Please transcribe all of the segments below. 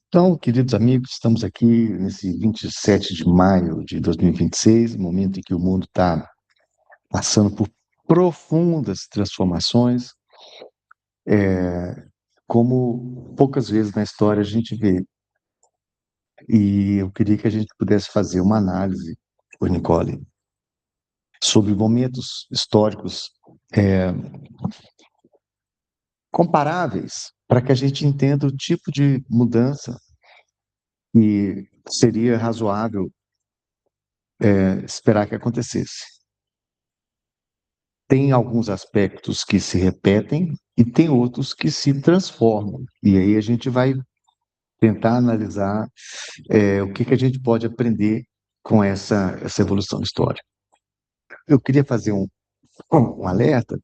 Então, queridos amigos, estamos aqui nesse 27 de maio de 2026, momento em que o mundo está passando por profundas transformações, como poucas vezes na história a gente vê. E eu queria que a gente pudesse fazer uma análise, ô Nicole, sobre momentos históricos comparáveis, para que a gente entenda o tipo de mudança que seria razoável esperar que acontecesse. Tem alguns aspectos que se repetem e tem outros que se transformam. E aí a gente vai tentar analisar o que a gente pode aprender com essa evolução histórica. Eu queria fazer um alerta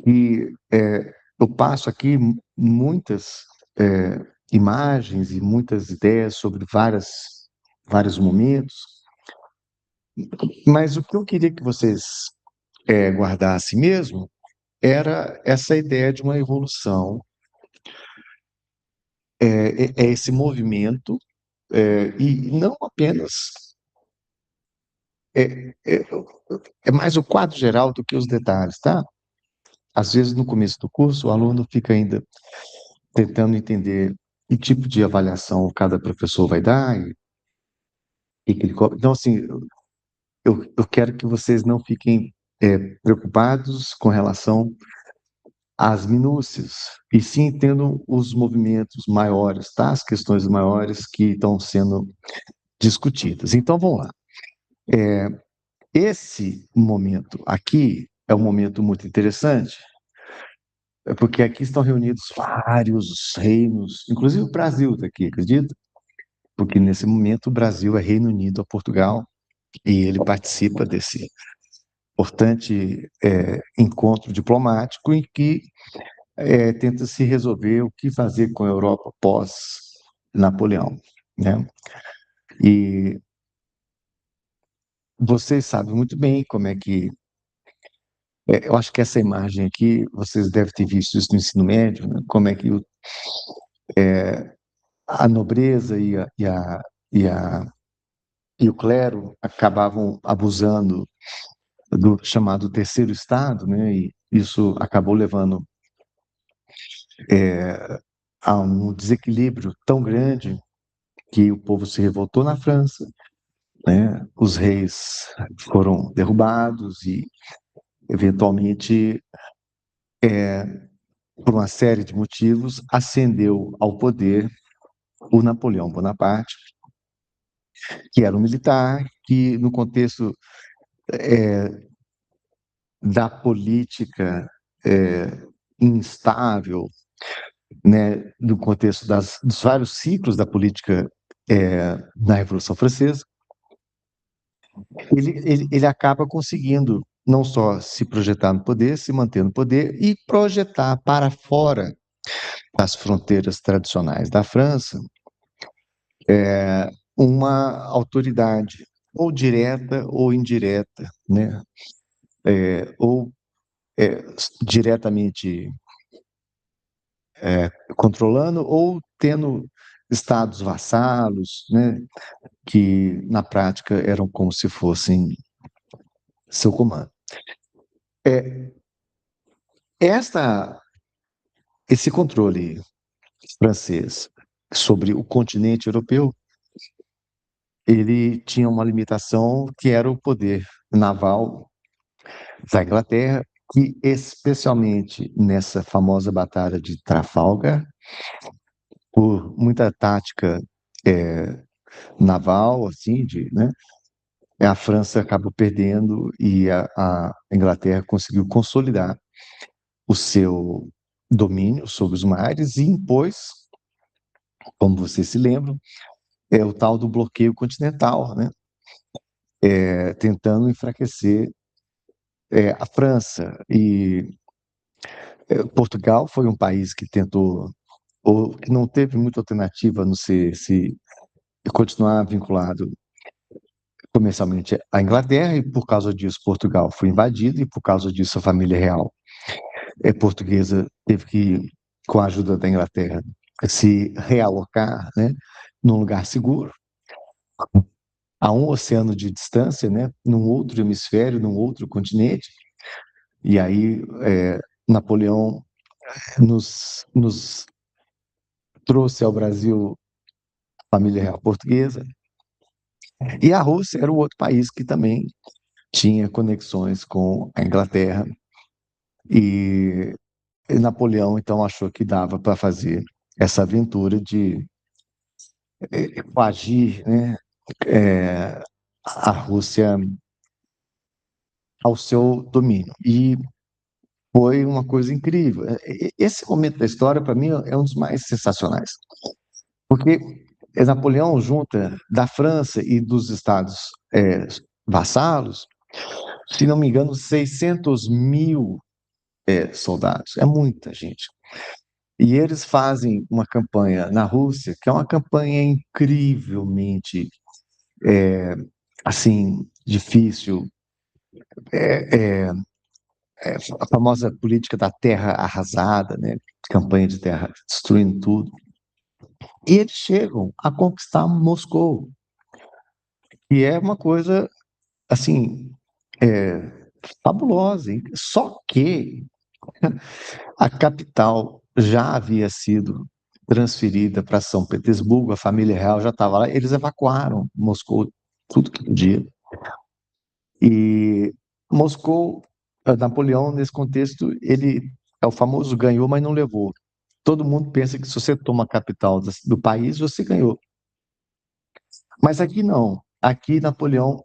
que eu passo aqui muitas imagens e muitas ideias sobre vários momentos, mas o que eu queria que vocês guardassem mesmo era essa ideia de uma evolução, é esse movimento, e não apenas. É, é, é mais o quadro geral do que os detalhes, tá? Às vezes, no começo do curso, o aluno fica ainda tentando entender que tipo de avaliação cada professor vai dar, e que ele Então, assim, eu quero que vocês não fiquem preocupados com relação às minúcias, e sim entendam os movimentos maiores, tá? As questões maiores que estão sendo discutidas. Então, vamos lá. Esse momento aqui é um momento muito interessante, porque aqui estão reunidos vários reinos, inclusive o Brasil está aqui, acredita? Porque nesse momento o Brasil é Reino Unido a Portugal e ele participa desse importante encontro diplomático em que tenta se resolver o que fazer com a Europa pós-Napoleão, né? E vocês sabem muito bem como é que eu acho que essa imagem aqui, vocês devem ter visto isso no ensino médio, né? Como é que a nobreza e, a, e o clero acabavam abusando do chamado terceiro estado, né? E isso acabou levando a um desequilíbrio tão grande que o povo se revoltou na França, né? Os reis foram derrubados e, eventualmente, por uma série de motivos, ascendeu ao poder o Napoleão Bonaparte, que era um militar que, no contexto da política instável, né, no contexto dos vários ciclos da política na Revolução Francesa, ele acaba conseguindo não só se projetar no poder, se manter no poder e projetar para fora das fronteiras tradicionais da França uma autoridade, ou direta ou indireta, né? Ou diretamente controlando ou tendo estados vassalos, né, que na prática eram como se fossem seu comando. É, esta, esse controle francês sobre o continente europeu, ele tinha uma limitação que era o poder naval da Inglaterra, que especialmente nessa famosa batalha de Trafalgar, por muita tática naval, assim, né, a França acabou perdendo e a Inglaterra conseguiu consolidar o seu domínio sobre os mares e impôs, como vocês se lembram, o tal do bloqueio continental, né? Tentando enfraquecer a França. E Portugal foi um país que tentou, ou que não teve muita alternativa a não ser se continuar vinculado comercialmente à Inglaterra, e por causa disso Portugal foi invadido, e por causa disso a família real portuguesa teve que, com a ajuda da Inglaterra, se realocar, né, num lugar seguro, a um oceano de distância, né, num outro hemisfério, num outro continente. E aí Napoleão nos trouxe ao Brasil a família real portuguesa. E a Rússia era o outro país que também tinha conexões com a Inglaterra. E Napoleão, então, achou que dava para fazer essa aventura de coagir, né, é, a Rússia ao seu domínio. E foi uma coisa incrível. Esse momento da história, para mim, é um dos mais sensacionais, porque Napoleão junta da França e dos estados vassalos, se não me engano, 600 mil soldados. É muita gente. E eles fazem uma campanha na Rússia, que é uma campanha incrivelmente, assim, difícil. É, a famosa política da terra arrasada, né? Campanha de terra destruindo tudo. E eles chegam a conquistar Moscou, que é uma coisa, assim, é, fabulosa. Só que a capital já havia sido transferida para São Petersburgo, a família real já estava lá, eles evacuaram Moscou tudo que podia. E Moscou, Napoleão, nesse contexto, ele é o famoso ganhou, mas não levou. Todo mundo pensa que se você toma a capital do país, você ganhou. Mas aqui não. Aqui Napoleão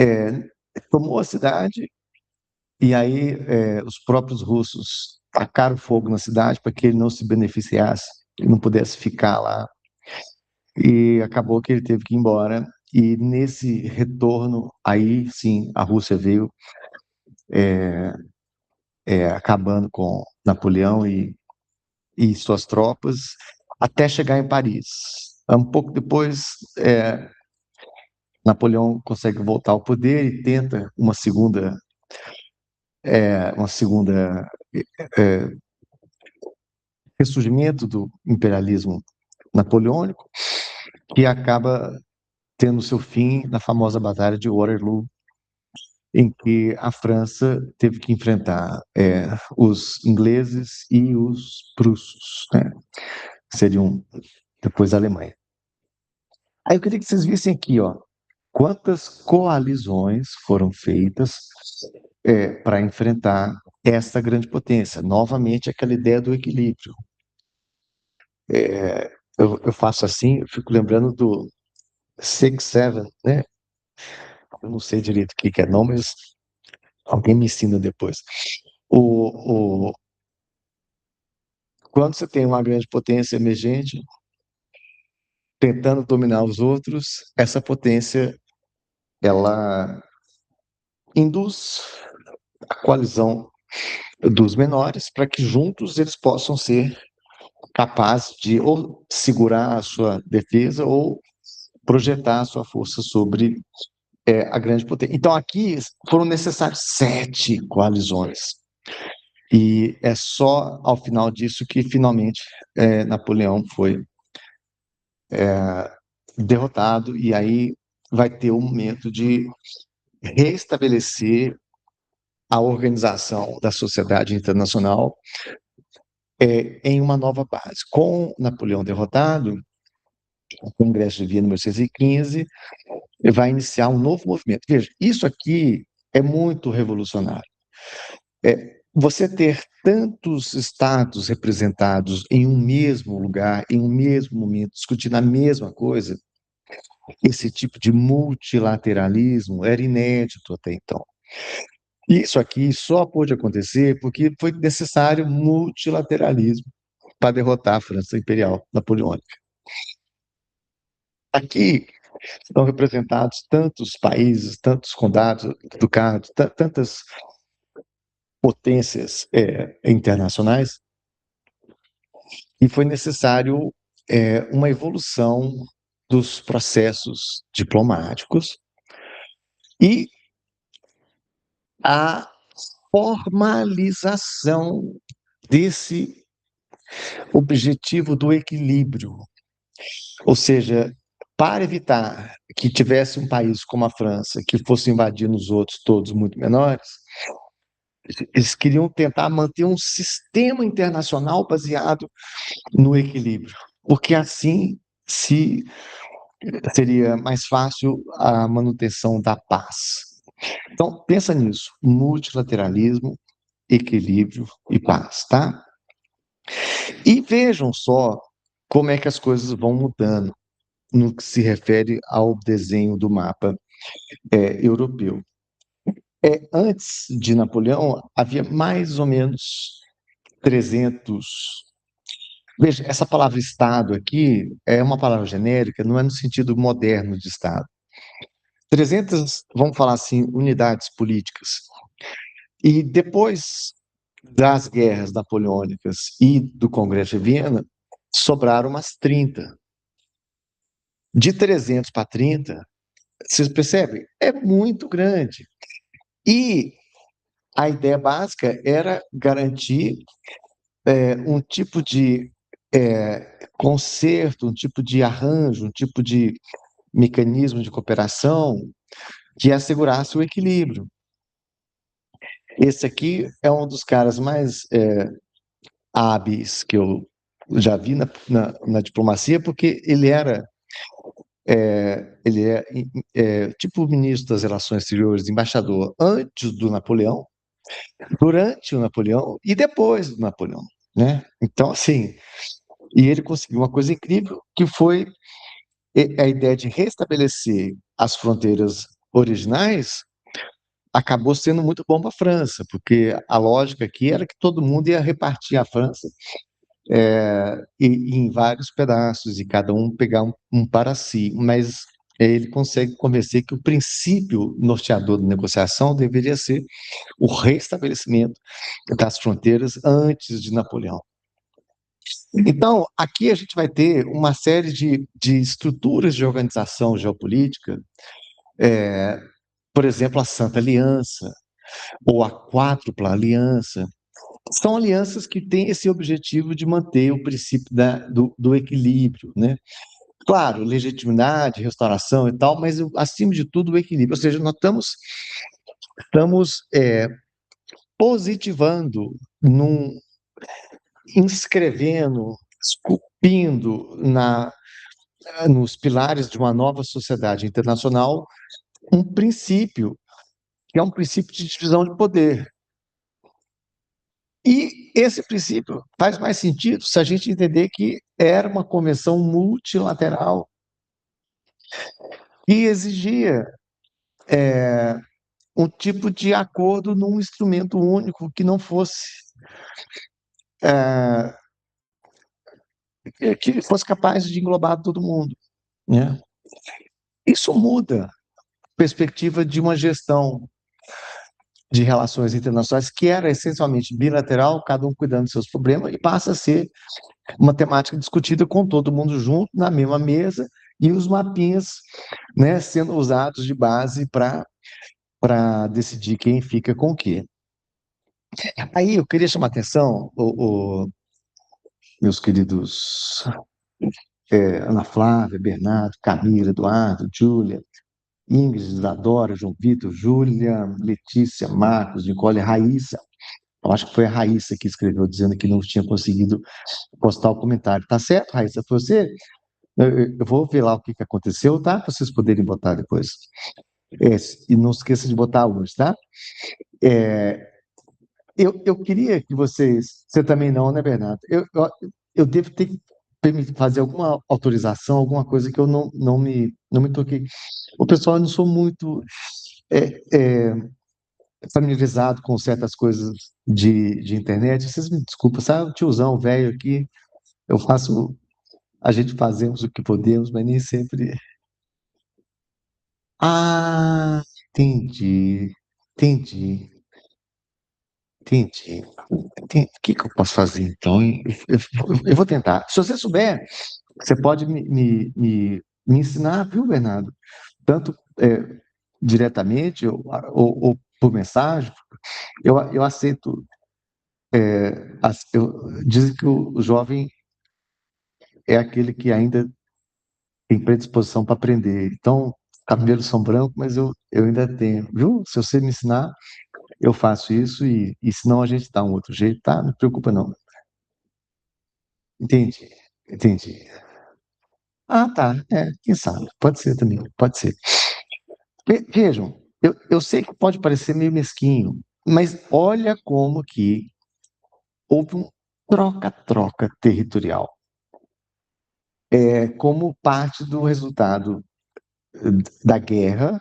é, tomou a cidade e aí os próprios russos tacaram fogo na cidade para que ele não se beneficiasse, ele não pudesse ficar lá. E acabou que ele teve que ir embora. E nesse retorno, aí sim, a Rússia veio acabando com Napoleão e suas tropas, até chegar em Paris. Um pouco depois, Napoleão consegue voltar ao poder e tenta uma segunda é, ressurgimento do imperialismo napoleônico, que acaba tendo seu fim na famosa Batalha de Waterloo, em que a França teve que enfrentar os ingleses e os prussos, né? Seriam depois a Alemanha. Aí eu queria que vocês vissem aqui, ó, quantas coalizões foram feitas para enfrentar essa grande potência. Novamente, aquela ideia do equilíbrio. Eu faço assim, eu fico lembrando do Six Seven, né? Eu não sei direito o que que é, não, mas alguém me ensina depois. O, o, quando você tem uma grande potência emergente tentando dominar os outros, essa potência ela induz a coalizão dos menores para que juntos eles possam ser capazes de ou segurar a sua defesa ou projetar a sua força sobre a grande potência. Então, aqui foram necessárias 7 coalizões. E é só ao final disso que, finalmente, Napoleão foi derrotado, e aí vai ter um momento de restabelecer a organização da sociedade internacional em uma nova base. Com Napoleão derrotado, o Congresso de Viena, 1915, vai iniciar um novo movimento. Veja, isso aqui é muito revolucionário. Você ter tantos estados representados em um mesmo lugar, em um mesmo momento, discutindo a mesma coisa, esse tipo de multilateralismo era inédito até então. Isso aqui só pôde acontecer porque foi necessário multilateralismo para derrotar a França Imperial Napoleônica. Aqui estão representados tantos países, tantos condados, ducados, tantas potências internacionais, e foi necessário uma evolução dos processos diplomáticos e a formalização desse objetivo do equilíbrio. Ou seja, para evitar que tivesse um país como a França, que fosse invadindo os outros, todos muito menores, eles queriam tentar manter um sistema internacional baseado no equilíbrio, porque assim se seria mais fácil a manutenção da paz. Então, pensa nisso: multilateralismo, equilíbrio e paz, tá? E vejam só como é que as coisas vão mudando no que se refere ao desenho do mapa europeu. Antes de Napoleão, havia mais ou menos 300. Veja, essa palavra Estado aqui é uma palavra genérica, não é no sentido moderno de Estado. 300, vamos falar assim, unidades políticas. E depois das guerras napoleônicas e do Congresso de Viena, sobraram umas 30. De 300 para 30, vocês percebem? É muito grande. E a ideia básica era garantir um tipo de conserto, um tipo de arranjo, um tipo de mecanismo de cooperação que assegurasse o equilíbrio. Esse aqui é um dos caras mais hábeis que eu já vi na diplomacia, porque ele é tipo o ministro das Relações Exteriores, embaixador antes do Napoleão, durante o Napoleão e depois do Napoleão, né? Então, assim, e ele conseguiu uma coisa incrível, que foi a ideia de restabelecer as fronteiras originais. Acabou sendo muito bom para a França, porque a lógica aqui era que todo mundo ia repartir a França em vários pedaços, e cada um pegar um para si, mas ele consegue convencer que o princípio norteador da negociação deveria ser o restabelecimento das fronteiras antes de Napoleão. Então, aqui a gente vai ter uma série de estruturas de organização geopolítica, por exemplo, a Santa Aliança, ou a Quádrupla Aliança. São alianças que têm esse objetivo de manter o princípio do equilíbrio, né? Claro, legitimidade, restauração e tal, mas acima de tudo o equilíbrio. Ou seja, nós estamos positivando, inscrevendo, esculpindo nos pilares de uma nova sociedade internacional um princípio, que é um princípio de divisão de poder. E esse princípio faz mais sentido se a gente entender que era uma convenção multilateral e exigia um tipo de acordo num instrumento único que não fosse que fosse capaz de englobar todo mundo, né? Isso muda a perspectiva de uma gestão de relações internacionais que era essencialmente bilateral, cada um cuidando dos seus problemas, e passa a ser uma temática discutida com todo mundo junto, na mesma mesa, e os mapinhas, né, sendo usados de base para decidir quem fica com o quê. Aí eu queria chamar a atenção, meus queridos Ana Flávia, Bernardo, Camila, Eduardo, Júlia, Ingrid, Isadora, João Vitor, Júlia, Letícia, Marcos, Nicole, Raíssa. Eu acho que foi a Raíssa que escreveu dizendo que não tinha conseguido postar o comentário. Tá certo, Raíssa? Foi você? Eu vou ver lá o que aconteceu, tá? Para vocês poderem botar depois. E não esqueça de botar alguns, tá? É, eu queria que vocês. Você também não, né, Bernardo? Eu devo ter que fazer alguma autorização, alguma coisa que eu não me toquei. O pessoal, eu não sou muito é, é, familiarizado com certas coisas de internet. Vocês me desculpem, sabe? O tiozão velho aqui, eu faço. A gente fazemos o que podemos, mas nem sempre. Ah, entendi. Entendi. Entendi. O que que eu posso fazer então, hein? Eu vou tentar. Se você souber, você pode me ensinar, viu, Bernardo? Tanto diretamente ou por mensagem. Eu aceito dizem que o jovem é aquele que ainda tem predisposição para aprender. Então, cabelos são brancos, mas eu ainda tenho, viu? Se você me ensinar, eu faço isso e senão a gente dá um outro jeito, tá? Não se preocupa, não. Entendi, entendi. Ah, tá. É, quem sabe? Pode ser também, pode ser. Vejam, eu sei que pode parecer meio mesquinho, mas olha como que houve um troca-troca territorial. É como parte do resultado da guerra.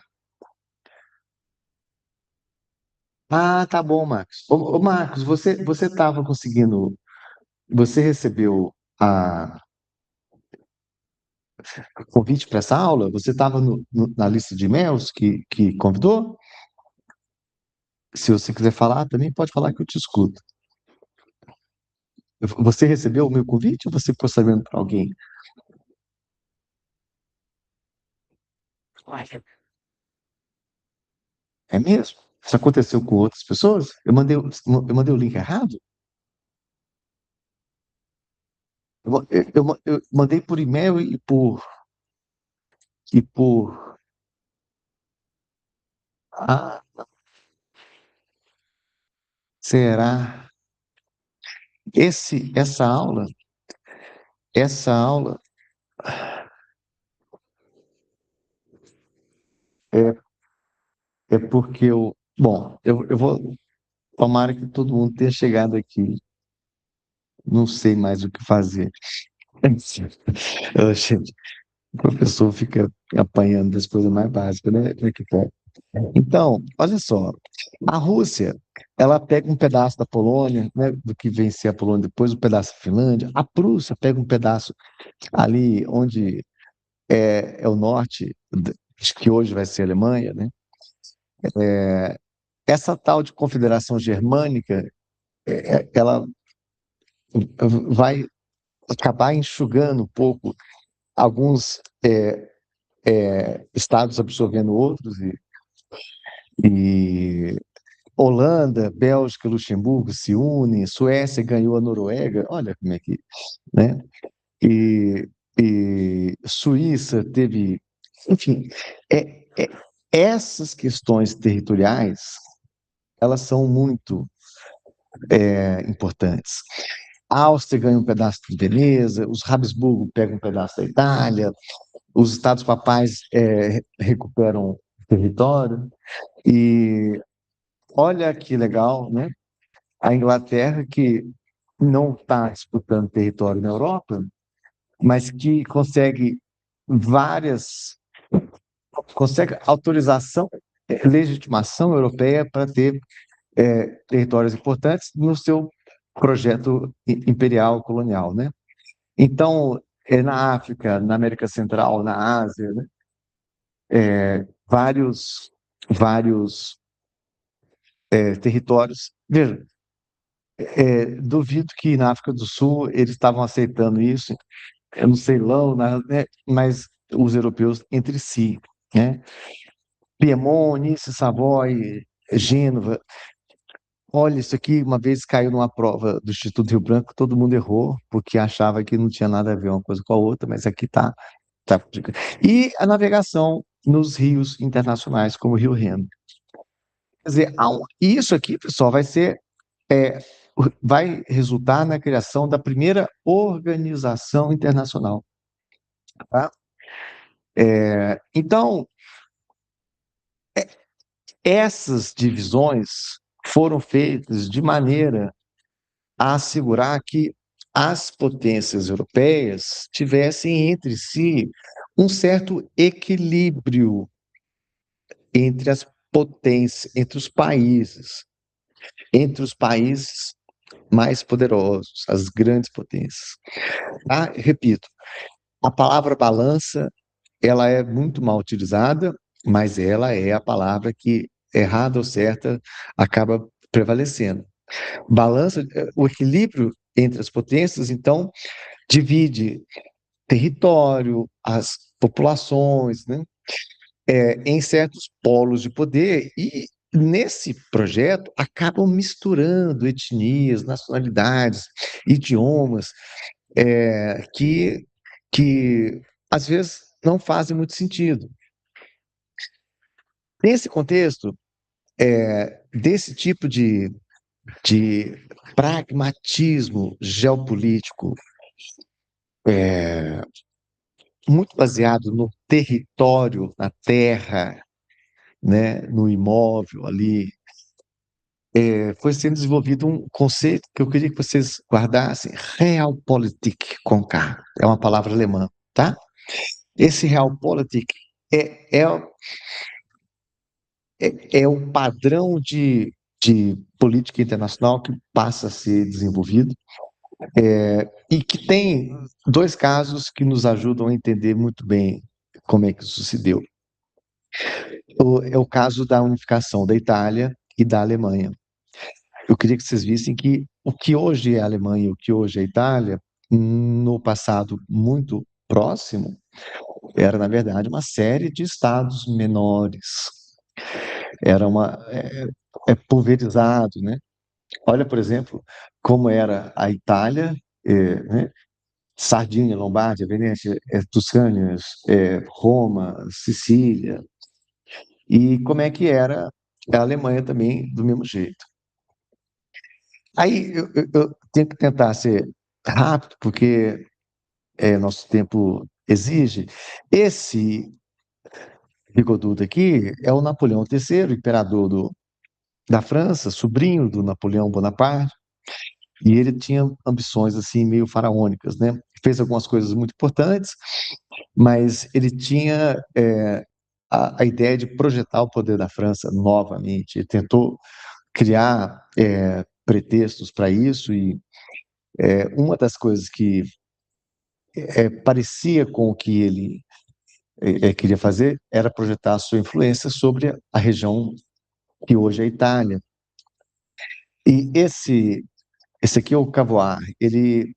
Ah, tá bom, Marcos. Ô, Marcos, você estava conseguindo. Você recebeu o convite para essa aula? Você estava na lista de e-mails que convidou? Se você quiser falar, também pode falar que eu te escuto. Você recebeu o meu convite ou você ficou sabendo para alguém? Uai, é mesmo? Isso aconteceu com outras pessoas? Eu mandei o link errado? Eu mandei por e-mail e por. Ah, será? Essa aula é, é porque eu. Bom, eu vou. Tomara que todo mundo tenha chegado aqui. Não sei mais o que fazer. Gente, o professor fica apanhando das coisas mais básicas, né? Como é que pode? Então, olha só, a Rússia, ela pega um pedaço da Polônia, né, do que vencer a Polônia depois, um pedaço da Finlândia. A Prússia pega um pedaço ali onde é o norte, que hoje vai ser a Alemanha, né? Essa tal de Confederação Germânica, ela vai acabar enxugando um pouco alguns estados absorvendo outros e Holanda, Bélgica, Luxemburgo se unem, Suécia ganhou a Noruega, olha como é que, né? E, e Suíça teve, enfim, essas questões territoriais, elas são muito importantes. A Áustria ganha um pedaço de Veneza, os Habsburgo pegam um pedaço da Itália, os estados papais recuperam território, e olha que legal, né? A Inglaterra, que não está disputando território na Europa, mas que várias, consegue autorização, legitimação europeia para ter territórios importantes no seu projeto imperial colonial, né? Então, na África, na América Central, na Ásia, né? vários, vários territórios. Veja, duvido que na África do Sul eles estavam aceitando isso, no Ceilão, né? Mas os europeus entre si, né? Piemont, Nice, Savoy, Gênova. Olha, isso aqui uma vez caiu numa prova do Instituto Rio Branco, todo mundo errou, porque achava que não tinha nada a ver uma coisa com a outra, mas aqui tá. Tá. E a navegação nos rios internacionais, como o Rio Reno. Quer dizer, isso aqui, pessoal, é, vai resultar na criação da primeira organização internacional. Tá? Então, essas divisões foram feitas de maneira a assegurar que as potências europeias tivessem entre si um certo equilíbrio entre as potências, entre os países mais poderosos, as grandes potências. Ah, repito, a palavra balança, ela é muito mal utilizada, mas ela é a palavra que, errada ou certa, acaba prevalecendo. Balança, o equilíbrio entre as potências, então, divide território, as populações, né, em certos polos de poder e nesse projeto, acabam misturando etnias, nacionalidades, idiomas, que às vezes não fazem muito sentido. Nesse contexto, desse tipo de pragmatismo geopolítico, muito baseado no território, na terra, né, no imóvel ali, foi sendo desenvolvido um conceito que eu queria que vocês guardassem, Realpolitik com K, é uma palavra alemã, tá? Esse Realpolitik é, é, é o padrão de política internacional que passa a ser desenvolvido e que tem dois casos que nos ajudam a entender muito bem como é que isso se deu. É o caso da unificação da Itália e da Alemanha. Eu queria que vocês vissem que o que hoje é a Alemanha e o que hoje é a Itália, no passado muito próximo, era, na verdade, uma série de estados menores. Era pulverizado, né? Olha, por exemplo, como era a Itália, né? Sardinia, Lombardia, Venécia, Tuscânia, Roma, Sicília, e como é que era a Alemanha também, do mesmo jeito. Aí eu tenho que tentar ser rápido, porque nosso tempo exige. Esse bigodudo aqui é o Napoleão III, imperador da França, sobrinho do Napoleão Bonaparte, e ele tinha ambições assim meio faraônicas, né? Fez algumas coisas muito importantes, mas ele tinha a ideia de projetar o poder da França novamente. Ele tentou criar pretextos para isso e uma das coisas que parecia com o que ele queria fazer era projetar a sua influência sobre a região que hoje é a Itália. E esse aqui é o Cavour. Ele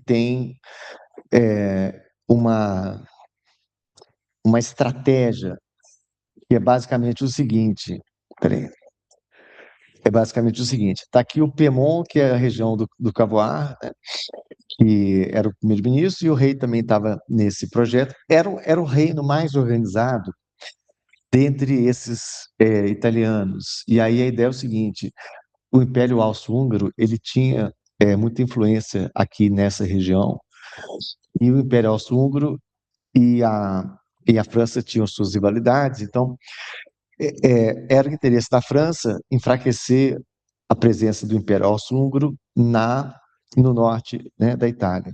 tem uma estratégia que é basicamente o seguinte. Peraí. É basicamente o seguinte: está aqui o Piemont, que é a região do Cavour, né, que era o primeiro-ministro, e o rei também estava nesse projeto. Era o reino mais organizado dentre esses italianos. E aí a ideia é o seguinte: o Império Austro-Húngaro ele tinha muita influência aqui nessa região, e o Império Austro-Húngaro e a França tinham suas rivalidades, então era o interesse da França enfraquecer a presença do Império Austro-Húngaro no norte, né, da Itália.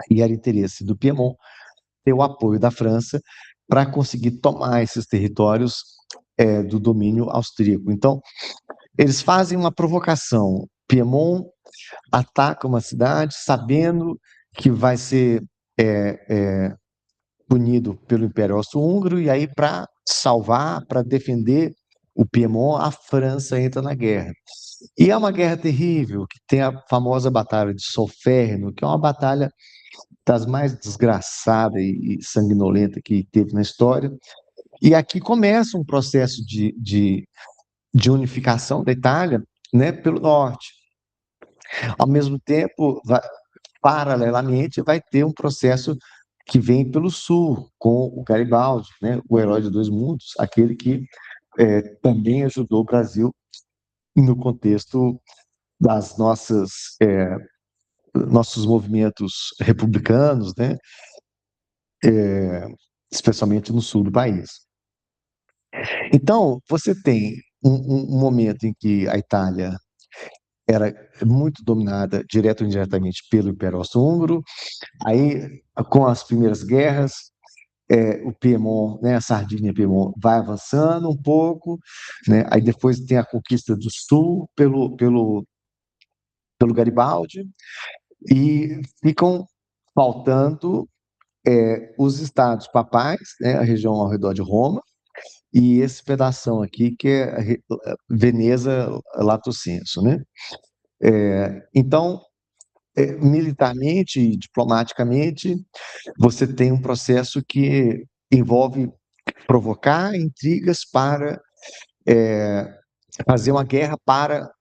E era interesse do Piemont ter o apoio da França para conseguir tomar esses territórios do domínio austríaco. Então, eles fazem uma provocação. Piemont ataca uma cidade sabendo que vai ser punido pelo Império Austro-Húngaro, e aí, para salvar, para defender o Piemont, a França entra na guerra. E é uma guerra terrível, que tem a famosa Batalha de Solferno, que é uma batalha das mais desgraçadas e sanguinolenta que teve na história. E aqui começa um processo de unificação da Itália, né, pelo norte. Ao mesmo tempo, paralelamente, vai ter um processo que vem pelo sul, com o Garibaldi, né, o herói de dois mundos, aquele que também ajudou o Brasil no contexto das nossos movimentos republicanos, né, especialmente no sul do país. Então, você tem um momento em que a Itália era muito dominada, direto ou indiretamente, pelo Império Austro-Húngaro. Aí, com as primeiras guerras, o Piemont, né, a Sardinha Piemont, vai avançando um pouco, né? Aí depois tem a conquista do Sul pelo Garibaldi, e ficam faltando os estados papais, né, a região ao redor de Roma, e esse pedação aqui que é Veneza, Lato Senso, né? Então, militarmente e diplomaticamente, você tem um processo que envolve provocar intrigas para fazer uma guerra para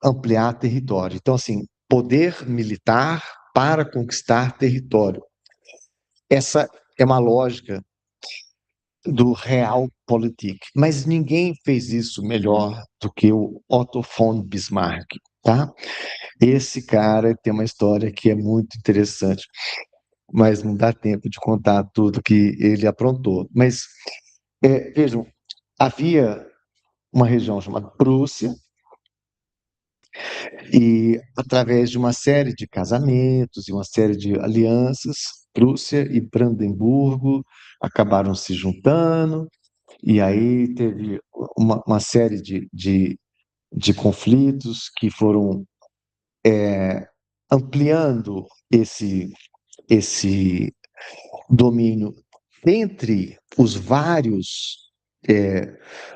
ampliar território. Então, assim, poder militar para conquistar território. Essa é uma lógica do Realpolitik, mas ninguém fez isso melhor do que o Otto von Bismarck, tá? Esse cara tem uma história que é muito interessante, mas não dá tempo de contar tudo que ele aprontou. Mas vejam, havia uma região chamada Prússia, e através de uma série de casamentos e uma série de alianças, Prússia e Brandemburgo acabaram se juntando, e aí teve uma série de conflitos que foram ampliando esse domínio entre os vários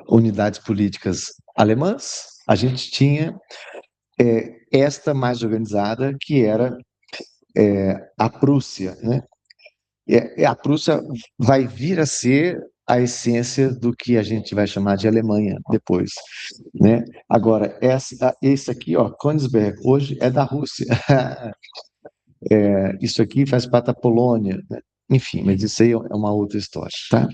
unidades políticas alemãs. A gente tinha esta mais organizada, que era a Prússia, né? A Prússia vai vir a ser a essência do que a gente vai chamar de Alemanha depois, né? Agora, esse aqui, ó, Königsberg, hoje é da Rússia. Isso aqui faz parte da Polônia, né? Enfim, mas isso aí é uma outra história, tá?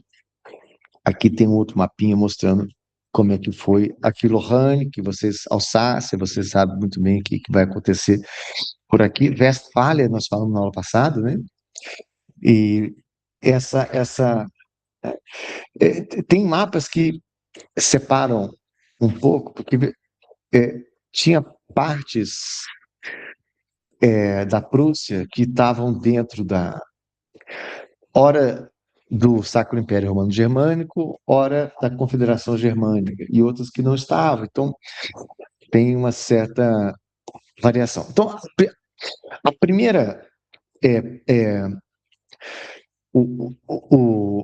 Aqui tem um outro mapinha mostrando como é que foi aqui Lorraine, que vocês, Alsácia, vocês sabem muito bem o que vai acontecer por aqui. Westfália, nós falamos na aula passada, né? E essa tem mapas que separam um pouco, porque é, tinha partes da Prússia que estavam dentro ora do Sacro Império Romano Germânico, ora da Confederação Germânica, e outras que não estavam. Então, tem uma certa variação. Então, a primeira é o, o,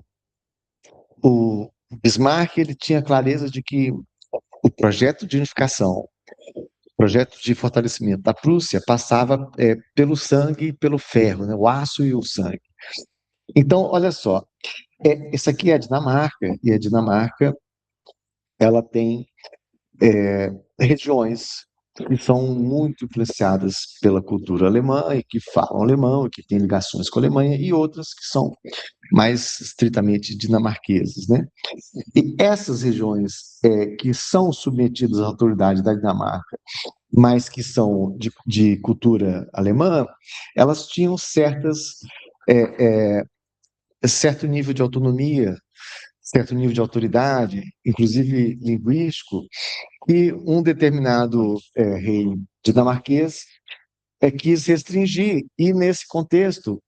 o Bismarck, ele tinha clareza de que o projeto de unificação, o projeto de fortalecimento da Prússia passava pelo sangue e pelo ferro, né? O aço e o sangue. Então, olha só, essa aqui é a Dinamarca, e a Dinamarca ela tem regiões que são muito influenciadas pela cultura alemã e que falam alemão, e que têm ligações com a Alemanha, e outras que são mais estritamente dinamarquesas, né? E essas regiões que são submetidas à autoridade da Dinamarca, mas que são de cultura alemã, elas tinham certo nível de autonomia, certo nível de autoridade, inclusive linguístico, e um determinado rei dinamarquês quis restringir. E, nesse contexto,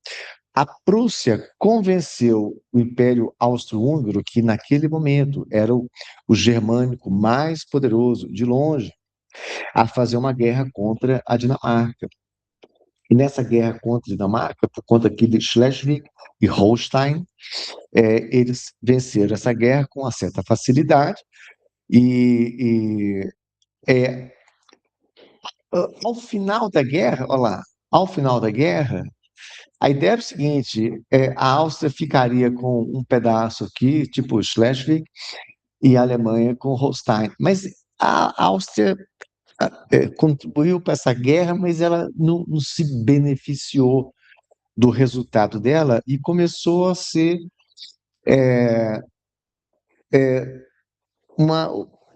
a Prússia convenceu o Império Austro-Húngaro, que naquele momento era o germânico mais poderoso de longe, a fazer uma guerra contra a Dinamarca. E nessa guerra contra a Dinamarca, por conta aqui de Schleswig e Holstein, eles venceram essa guerra com uma certa facilidade e ao final da guerra, olha lá, ao final da guerra, a ideia era o seguinte: a Áustria ficaria com um pedaço aqui, tipo Schleswig, e a Alemanha com Holstein. Mas a Áustria contribuiu para essa guerra, mas ela não se beneficiou do resultado dela e começou a ser uma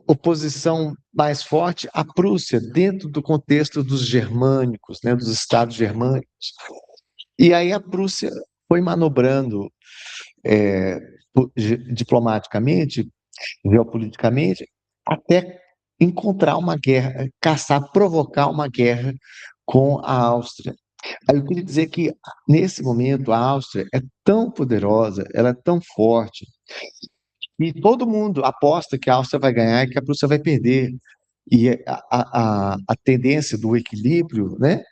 oposição mais forte à Prússia, dentro do contexto dos germânicos, né, dos estados germânicos. E aí a Prússia foi manobrando diplomaticamente, geopoliticamente, até encontrar uma guerra, caçar, provocar uma guerra com a Áustria. Aí eu queria dizer que, nesse momento, a Áustria é tão poderosa, ela é tão forte, e todo mundo aposta que a Áustria vai ganhar e que a Prússia vai perder. E a tendência do equilíbrio, né,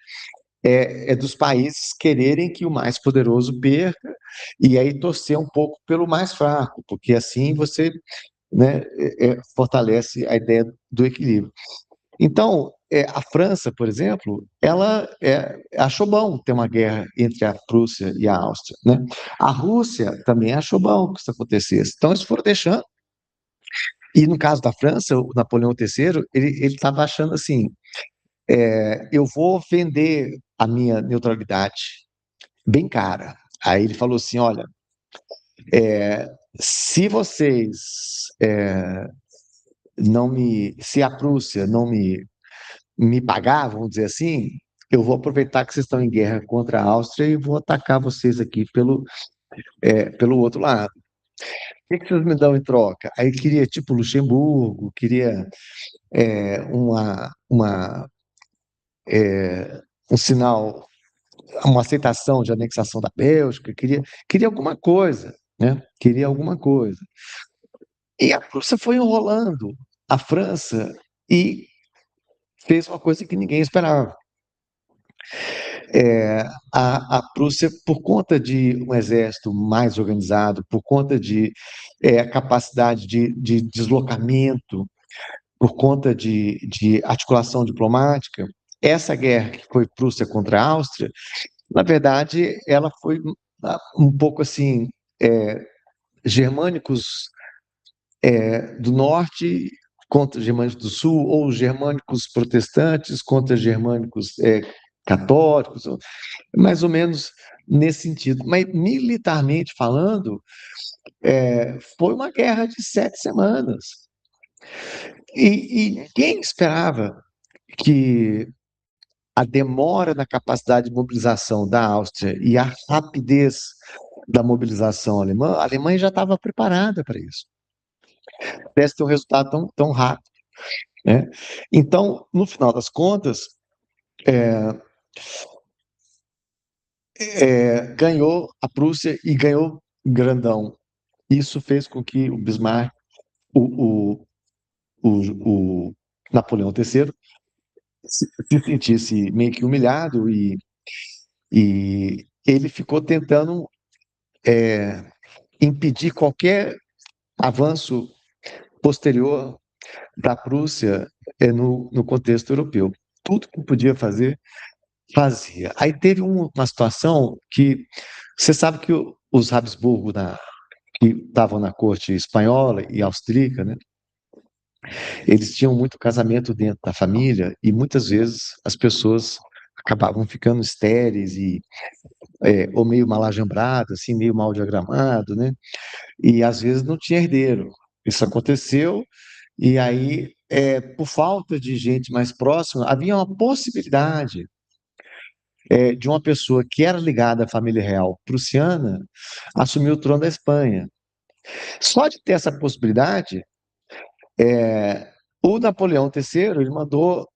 é dos países quererem que o mais poderoso perca e aí torcer um pouco pelo mais fraco, porque assim você, né, fortalece a ideia do equilíbrio. Então, a França, por exemplo, ela achou bom ter uma guerra entre a Prússia e a Áustria, né? A Rússia também achou bom que isso acontecesse. Então, eles foram deixando, E no caso da França, o Napoleão III, ele estava achando assim, eu vou vender a minha neutralidade bem cara. Aí ele falou assim, olha, se vocês se a Prússia não me pagar, vamos dizer assim, eu vou aproveitar que vocês estão em guerra contra a Áustria e vou atacar vocês aqui pelo outro lado. O que vocês me dão em troca? Aí queria tipo Luxemburgo, queria uma um sinal, uma aceitação de anexação da Bélgica, queria alguma coisa, né? Queria alguma coisa. E a Prússia foi enrolando a França e fez uma coisa que ninguém esperava. É, a Prússia, por conta de um exército mais organizado, por conta de capacidade de deslocamento, por conta de articulação diplomática, essa guerra que foi Prússia contra a Áustria, na verdade, ela foi um pouco assim, germânicos do norte contra germânicos do sul, ou germânicos protestantes contra germânicos católicos, mais ou menos nesse sentido. Mas militarmente falando, foi uma guerra de 7 semanas. E ninguém esperava que a demora na capacidade de mobilização da Áustria e a rapidez da mobilização alemã, a Alemanha já estava preparada para isso. Pudesse ter um resultado tão rápido, né? Então, no final das contas, ganhou a Prússia e ganhou grandão. Isso fez com que o Bismarck, o, o Napoleão III, se sentisse meio que humilhado e ele ficou tentando impedir qualquer avanço posterior da Prússia no contexto europeu. Tudo que podia fazer, fazia. Aí teve uma situação que você sabe que os Habsburgo, que estavam na corte espanhola e austríaca, né, eles tinham muito casamento dentro da família e muitas vezes as pessoas acabavam ficando estéreis ou meio mal ajambrado, assim, meio mal diagramado, né? E às vezes não tinha herdeiro. Isso aconteceu e aí, por falta de gente mais próxima, havia uma possibilidade de uma pessoa que era ligada à família real prussiana assumir o trono da Espanha. Só de ter essa possibilidade, o Napoleão III ele mandou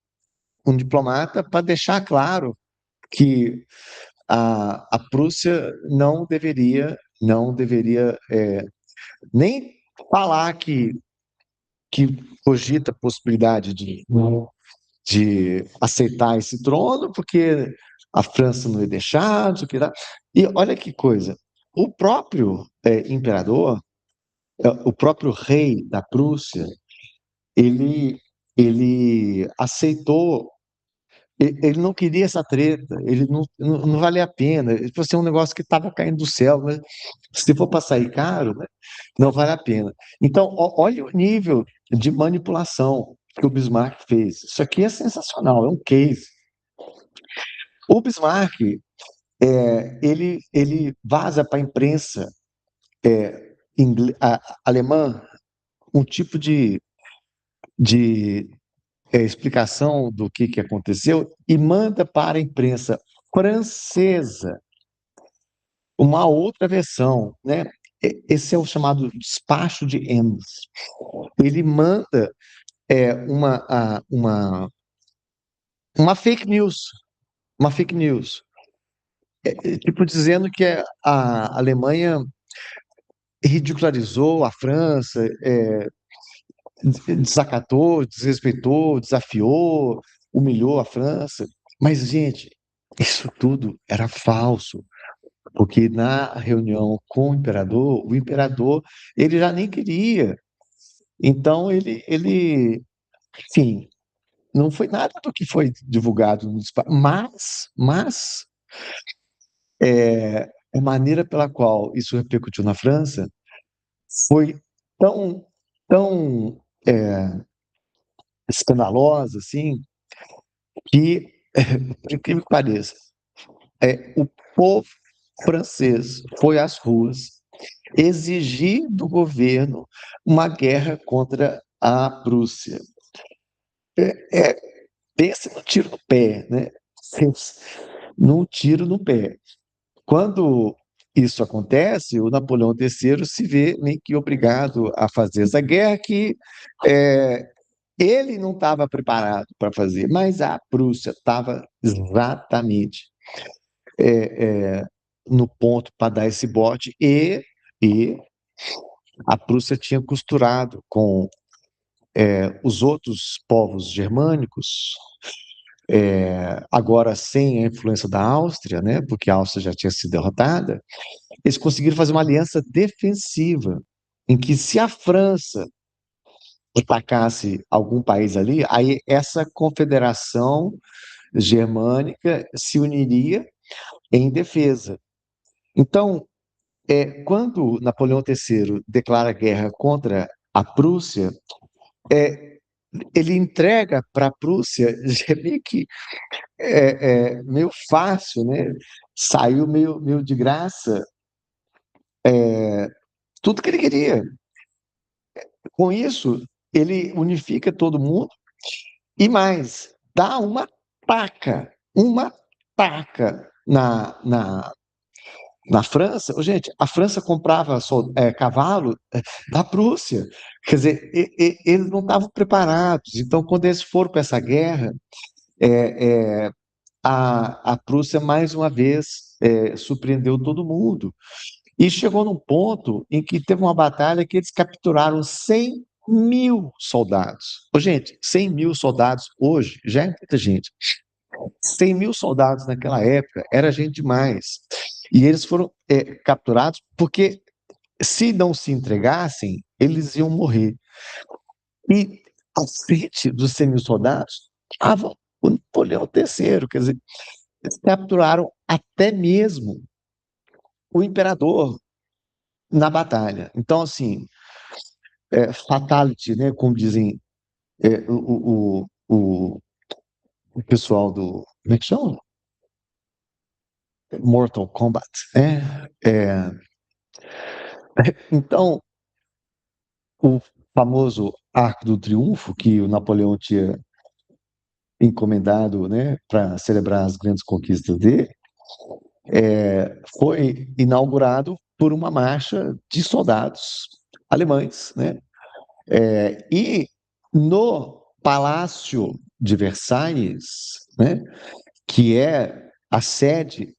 um diplomata para deixar claro que a Prússia não deveria nem falar que cogita a possibilidade de aceitar esse trono, porque a França não ia deixar, não sei o que lá. E olha que coisa, o próprio imperador, o próprio rei da Prússia, ele, ele aceitou, ele não queria essa treta, ele não valia a pena, ele fosse um negócio que estava caindo do céu, mas se for para sair caro, né, não vale a pena. Então, olha o nível de manipulação que o Bismarck fez. Isso aqui é sensacional, é um case. O Bismarck, ele vaza para a imprensa alemã um tipo de explicação do que aconteceu e manda para a imprensa francesa uma outra versão, né? Esse é o chamado despacho de Ems. Ele manda uma fake news, uma fake news, tipo dizendo que a Alemanha ridicularizou a França, desacatou, desrespeitou, desafiou, humilhou a França. Mas, gente, isso tudo era falso, porque na reunião com o imperador, ele já nem queria. Então, enfim, não foi nada do que foi divulgado no despacho, mas a maneira pela qual isso repercutiu na França foi tão, tão escandalosa, assim, que, por incrível que pareça, o povo francês foi às ruas exigir do governo uma guerra contra a Prússia. É, pensa no tiro no pé, né? Num tiro no pé. Quando isso acontece, o Napoleão III se vê meio que obrigado a fazer essa guerra que é, ele não estava preparado para fazer, mas a Prússia estava exatamente no ponto para dar esse bote e a Prússia tinha costurado com os outros povos germânicos, agora sem a influência da Áustria, né, porque a Áustria já tinha sido derrotada, eles conseguiram fazer uma aliança defensiva, em que se a França atacasse algum país ali, aí essa confederação germânica se uniria em defesa. Então, quando Napoleão III declara guerra contra a Prússia, ele entrega para a Prússia meio que meio fácil, né? Saiu meio de graça tudo que ele queria. Com isso, ele unifica todo mundo e mais, dá uma taca na França. Ô, gente, a França comprava cavalo da Prússia. Quer dizer, eles não estavam preparados. Então, quando eles foram para essa guerra, a Prússia, mais uma vez, surpreendeu todo mundo. E chegou num ponto em que teve uma batalha que eles capturaram 100 mil soldados. Ô, gente, 100 mil soldados hoje já é muita gente. 100 mil soldados naquela época era gente demais. E eles foram capturados porque, se não se entregassem, eles iam morrer. E à frente dos 100 mil soldados estava o Napoleão III. Quer dizer, eles capturaram até mesmo o imperador na batalha. Então, assim, fatality, né, como dizem o pessoal do. Como é que chama? Mortal Kombat. Então, o famoso Arco do Triunfo, que o Napoleão tinha encomendado, né, para celebrar as grandes conquistas dele, foi inaugurado por uma marcha de soldados alemães, né? E no Palácio de Versalhes, né, que é a sede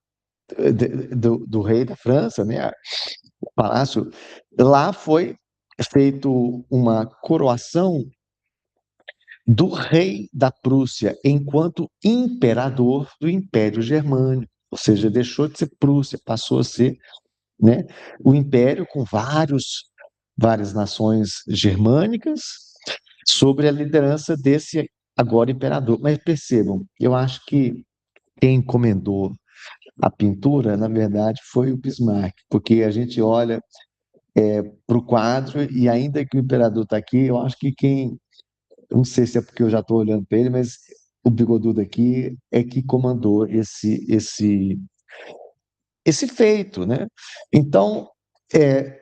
do rei da França, né, o palácio, lá foi feito uma coroação do rei da Prússia enquanto imperador do Império Germânico, ou seja, deixou de ser Prússia, passou a ser, né, o império com várias nações germânicas sobre a liderança desse agora imperador. Mas percebam, eu acho que quem encomendou a pintura, na verdade, foi o Bismarck, porque a gente olha para o quadro e ainda que o imperador está aqui, eu acho que quem, eu não sei se é porque eu já estou olhando para ele, mas o bigodudo aqui é que comandou esse feito, né? Então, é,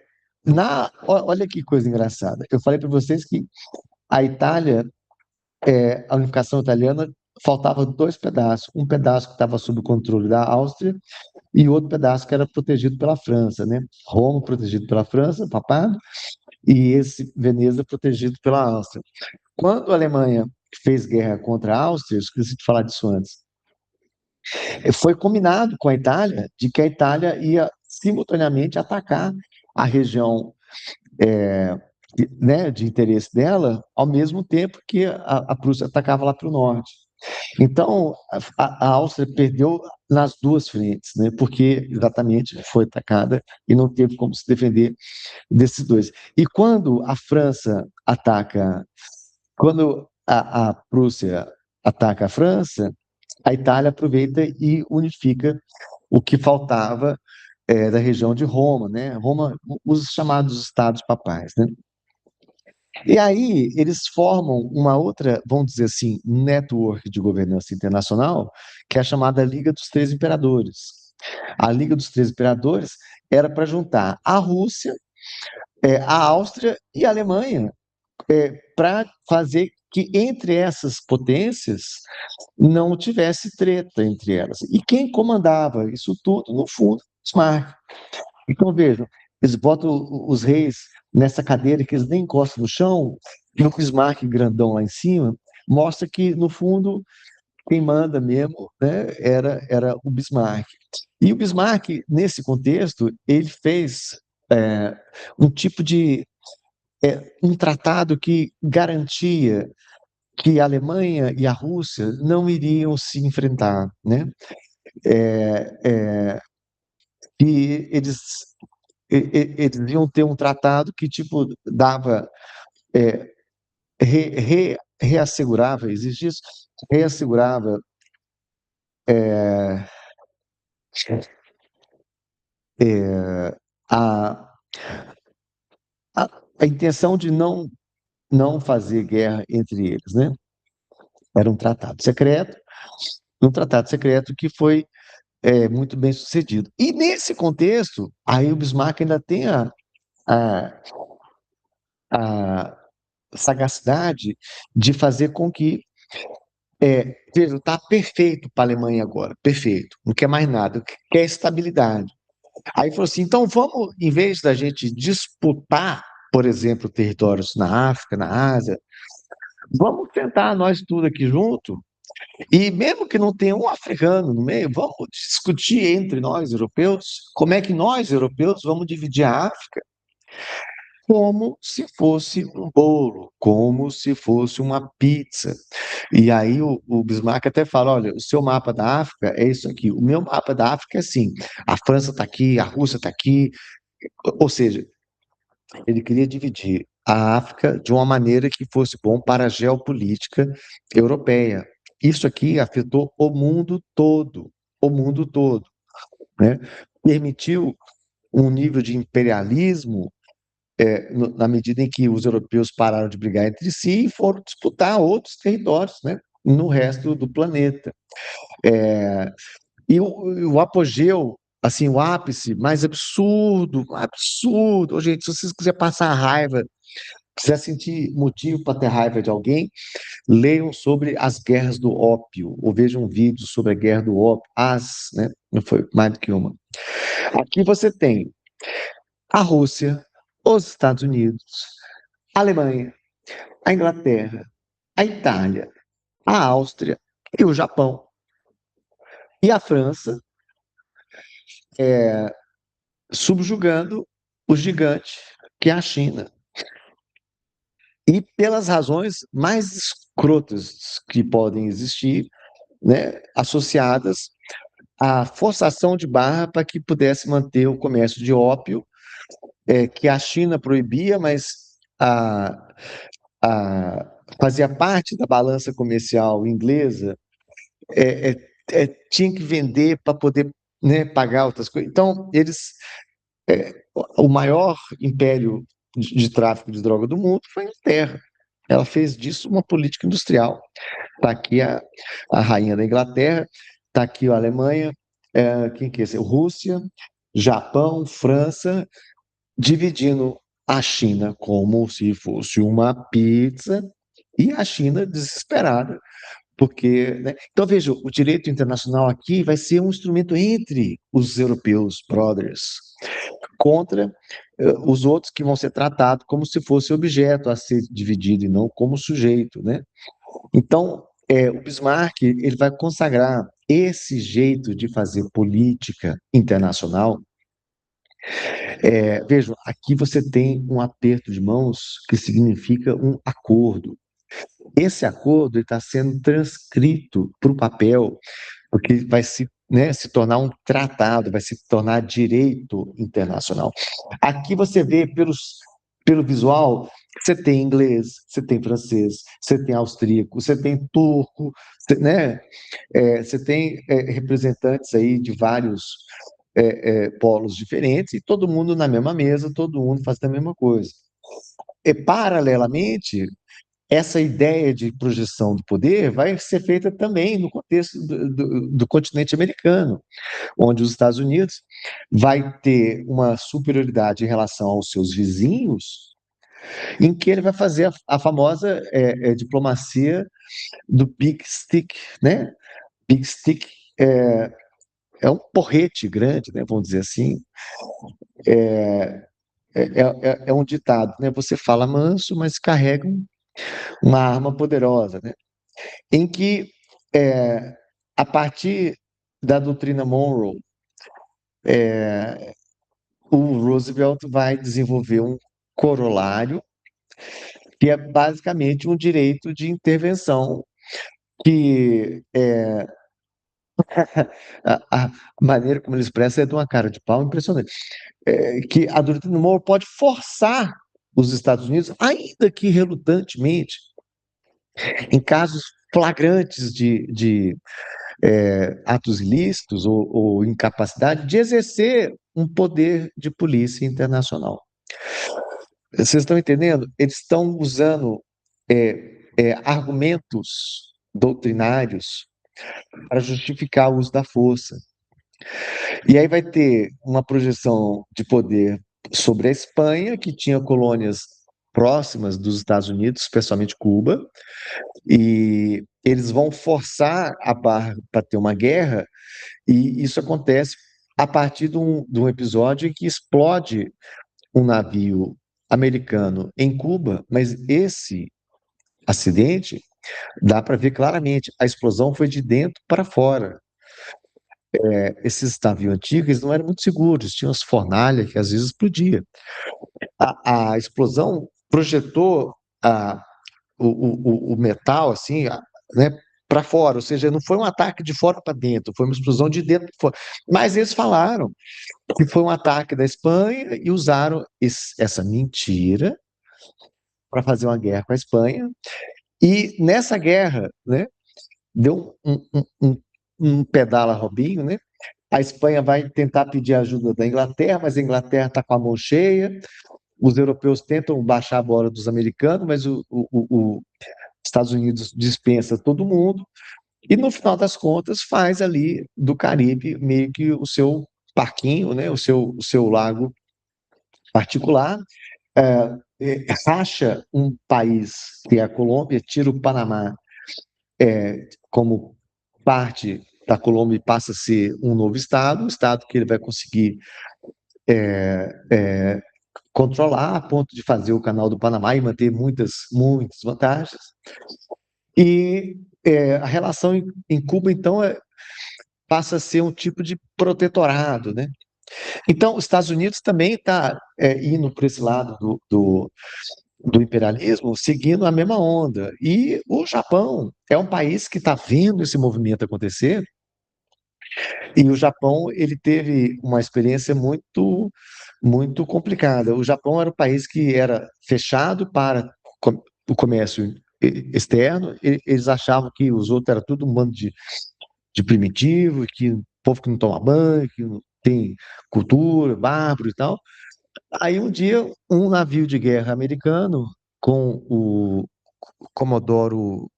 olha que coisa engraçada. Eu falei para vocês que a Itália, a unificação italiana, faltava dois pedaços. Um pedaço que estava sob o controle da Áustria e outro pedaço que era protegido pela França, né? Roma protegido pela França, papado, e esse Veneza protegido pela Áustria. Quando a Alemanha fez guerra contra a Áustria, eu esqueci de falar disso antes, foi combinado com a Itália de que a Itália ia simultaneamente atacar a região, né, de interesse dela, ao mesmo tempo que a Prússia atacava lá para o norte. Então, a Áustria perdeu nas duas frentes, né, porque exatamente foi atacada e não teve como se defender desses dois. E quando a Prússia ataca a França, a Itália aproveita e unifica o que faltava da região de Roma, né? Roma, os chamados estados papais, né? E aí eles formam uma outra, vamos dizer assim, network de governança internacional, que é a chamada Liga dos Três Imperadores. A Liga dos Três Imperadores era para juntar a Rússia, a Áustria e a Alemanha, para fazer que entre essas potências não tivesse treta entre elas. E quem comandava isso tudo, no fundo, Bismarck. Então, vejam, eles botam os reis nessa cadeira que eles nem encostam no chão, e o Bismarck grandão lá em cima, mostra que, no fundo, quem manda mesmo, né, era o Bismarck. E o Bismarck, nesse contexto, ele fez é, um tipo de um tratado que garantia que a Alemanha e a Rússia não iriam se enfrentar, né? É, é, que eles iam ter um tratado que tipo dava é, reassegurava, existe isso, reassegurava é, é, a, a, a intenção de não fazer guerra entre eles, né? Era um tratado secreto que foi muito bem sucedido. E nesse contexto, aí o Bismarck ainda tem a, a sagacidade de fazer com que veja, está perfeito para a Alemanha agora, perfeito, não quer mais nada, quer estabilidade. Aí falou assim, então vamos, em vez da gente disputar, por exemplo, territórios na África, na Ásia, vamos tentar nós tudo aqui junto, e mesmo que não tenha um africano no meio, vamos discutir entre nós, europeus, como é que nós, europeus, vamos dividir a África como se fosse um bolo, como se fosse uma pizza. E aí o Bismarck até fala: olha, o seu mapa da África é isso aqui, o meu mapa da África é assim: a França está aqui, a Rússia está aqui. Ou seja, ele queria dividir a África de uma maneira que fosse bom para a geopolítica europeia. Isso aqui afetou o mundo todo, né? Permitiu um nível de imperialismo na medida em que os europeus pararam de brigar entre si e foram disputar outros territórios, né, no resto do planeta. E o apogeu, assim, o ápice mais absurdo, absurdo. Ô, gente, se vocês quiserem passar raiva, quiser sentir motivo para ter raiva de alguém, leiam sobre as guerras do ópio, ou vejam um vídeo sobre a guerra do ópio, né? Não foi mais do que uma. Aqui você tem a Rússia, os Estados Unidos, a Alemanha, a Inglaterra, a Itália, a Áustria e o Japão. E a França subjugando o gigante, que é a China. E pelas razões mais escrotas que podem existir, né, associadas à forçação de barra para que pudesse manter o comércio de ópio, que a China proibia, mas a, fazia parte da balança comercial inglesa, é, tinha que vender para poder, né, pagar outras coisas. Então, o maior império de tráfico de droga do mundo foi a Inglaterra. Ela fez disso uma política industrial. Está aqui a rainha da Inglaterra, está aqui a Alemanha, quem que é esse? Rússia, Japão, França, dividindo a China como se fosse uma pizza, e a China desesperada, porque, né? Então, veja, o direito internacional aqui vai ser um instrumento entre os europeus, brothers, contra os outros que vão ser tratados como se fosse objeto a ser dividido e não como sujeito, né? Então, o Bismarck ele vai consagrar esse jeito de fazer política internacional. Vejam, aqui você tem um aperto de mãos que significa um acordo. Esse acordo está sendo transcrito para o papel, porque vai se tornar um tratado, vai se tornar direito internacional. Aqui você vê pelo visual, você tem inglês, você tem francês, você tem austríaco, você tem turco, né? Você tem representantes aí de vários polos diferentes e todo mundo na mesma mesa, todo mundo faz a mesma coisa. paralelamente, essa ideia de projeção do poder vai ser feita também no contexto do continente americano, onde os Estados Unidos vai ter uma superioridade em relação aos seus vizinhos, em que ele vai fazer a famosa diplomacia do Big Stick, né? Big Stick é, é um porrete grande, né? Vamos dizer assim. É um ditado, né? Você fala manso, mas carrega uma arma poderosa, né? Em que, é, a partir da doutrina Monroe, o Roosevelt vai desenvolver um corolário, que é basicamente um direito de intervenção, que a maneira como ele expressa é de uma cara de pau impressionante, que a doutrina Monroe pode forçar os Estados Unidos, ainda que relutantemente, em casos flagrantes de atos ilícitos ou incapacidade de exercer um poder de polícia internacional. Vocês estão entendendo? Eles estão usando argumentos doutrinários para justificar o uso da força. E aí vai ter uma projeção de poder sobre a Espanha, que tinha colônias próximas dos Estados Unidos, especialmente Cuba, e eles vão forçar a barra para ter uma guerra, e isso acontece a partir de um episódio em que explode um navio americano em Cuba, mas esse acidente dá para ver claramente, a explosão foi de dentro para fora. Esses navios antigos eles não eram muito seguros, tinham as fornalhas que às vezes explodia. A explosão projetou o metal assim, né, para fora, ou seja, não foi um ataque de fora para dentro, foi uma explosão de dentro para fora. Mas eles falaram que foi um ataque da Espanha e usaram essa mentira para fazer uma guerra com a Espanha. E nessa guerra, né, deu um pedala Robinho, né? A Espanha vai tentar pedir ajuda da Inglaterra, mas a Inglaterra está com a mão cheia. Os europeus tentam baixar a bola dos americanos, mas os Estados Unidos dispensa todo mundo. E no final das contas faz ali do Caribe meio que o seu parquinho, né? O seu lago particular. Racha um país, que é a Colômbia, tira o Panamá como parte da Colômbia e passa a ser um novo estado, um estado que ele vai conseguir controlar a ponto de fazer o Canal do Panamá e manter muitas, muitas vantagens. E a relação em Cuba, então, passa a ser um tipo de protetorado, né? Então, os Estados Unidos também está indo por esse lado do imperialismo, seguindo a mesma onda. E o Japão é um país que está vendo esse movimento acontecer. E o Japão, ele teve uma experiência muito, muito complicada. O Japão era um país que era fechado para o comércio externo. Eles achavam que os outros era tudo um bando de primitivo, que povo que não toma banho, que não tem cultura, bárbaro e tal. Aí um dia, um navio de guerra americano com o Comodoro,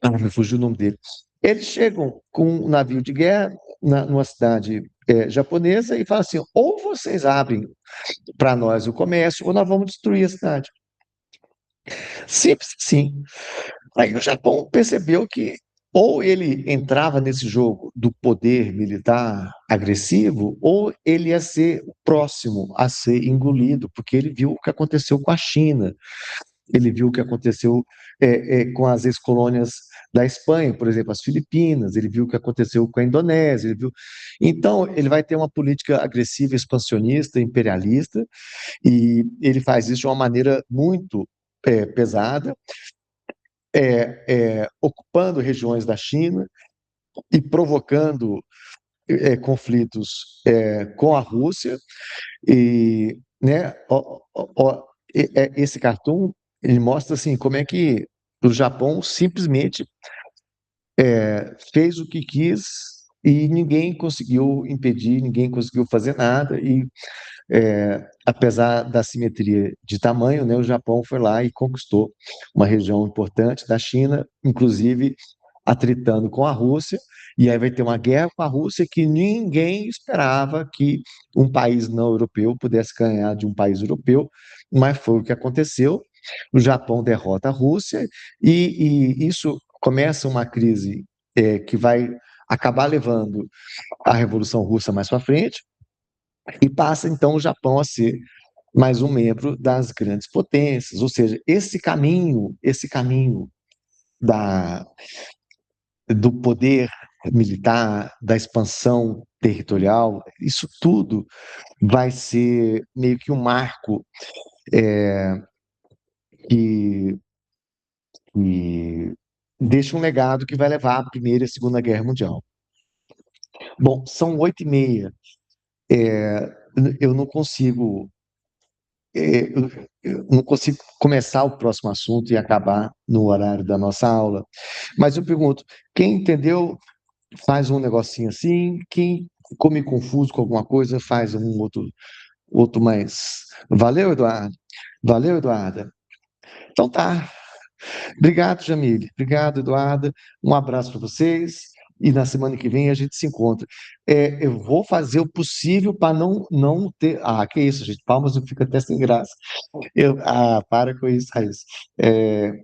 me fugiu o nome dele. Eles chegam com um navio de guerra numa cidade japonesa e falam assim: ou vocês abrem para nós o comércio, ou nós vamos destruir a cidade. Simples assim. Aí o Japão percebeu que ou ele entrava nesse jogo do poder militar agressivo, ou ele ia ser o próximo a ser engolido, porque ele viu o que aconteceu com a China. Ele viu o que aconteceu com as ex-colônias da Espanha, por exemplo, as Filipinas, ele viu o que aconteceu com a Indonésia, ele viu. Então, ele vai ter uma política agressiva, expansionista, imperialista, e ele faz isso de uma maneira muito pesada, ocupando regiões da China e provocando conflitos com a Rússia. E, né, esse cartoon ele mostra assim como é que o Japão simplesmente fez o que quis e ninguém conseguiu impedir, ninguém conseguiu fazer nada, e apesar da simetria de tamanho, né, o Japão foi lá e conquistou uma região importante da China, inclusive atritando com a Rússia, e aí vai ter uma guerra com a Rússia que ninguém esperava que um país não europeu pudesse ganhar de um país europeu, mas foi o que aconteceu. O Japão derrota a Rússia e isso começa uma crise que vai acabar levando a Revolução Russa mais para frente, e passa então o Japão a ser mais um membro das grandes potências, ou seja, esse caminho da, do poder militar, da expansão territorial, isso tudo vai ser meio que um marco que, que deixa um legado que vai levar à Primeira e à Segunda Guerra Mundial. Bom, são 8h30. Eu não consigo eu não consigo começar o próximo assunto e acabar no horário da nossa aula. Mas eu pergunto, quem entendeu, faz um negocinho assim, quem ficou meio confuso com alguma coisa, faz um outro mais. Valeu, Eduardo? Valeu, Eduarda? Então tá. Obrigado, Jamile. Obrigado, Eduarda. Um abraço para vocês. E na semana que vem a gente se encontra. Eu vou fazer o possível para não ter. Ah, que isso, gente. Palmas não fica até sem graça. Para com isso, Raíssa.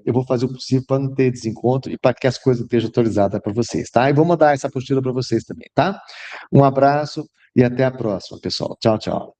Eu vou fazer o possível para não ter desencontro e para que as coisas estejam atualizadas para vocês, tá? E vou mandar essa apostila para vocês também, tá? Um abraço e até a próxima, pessoal. Tchau, tchau.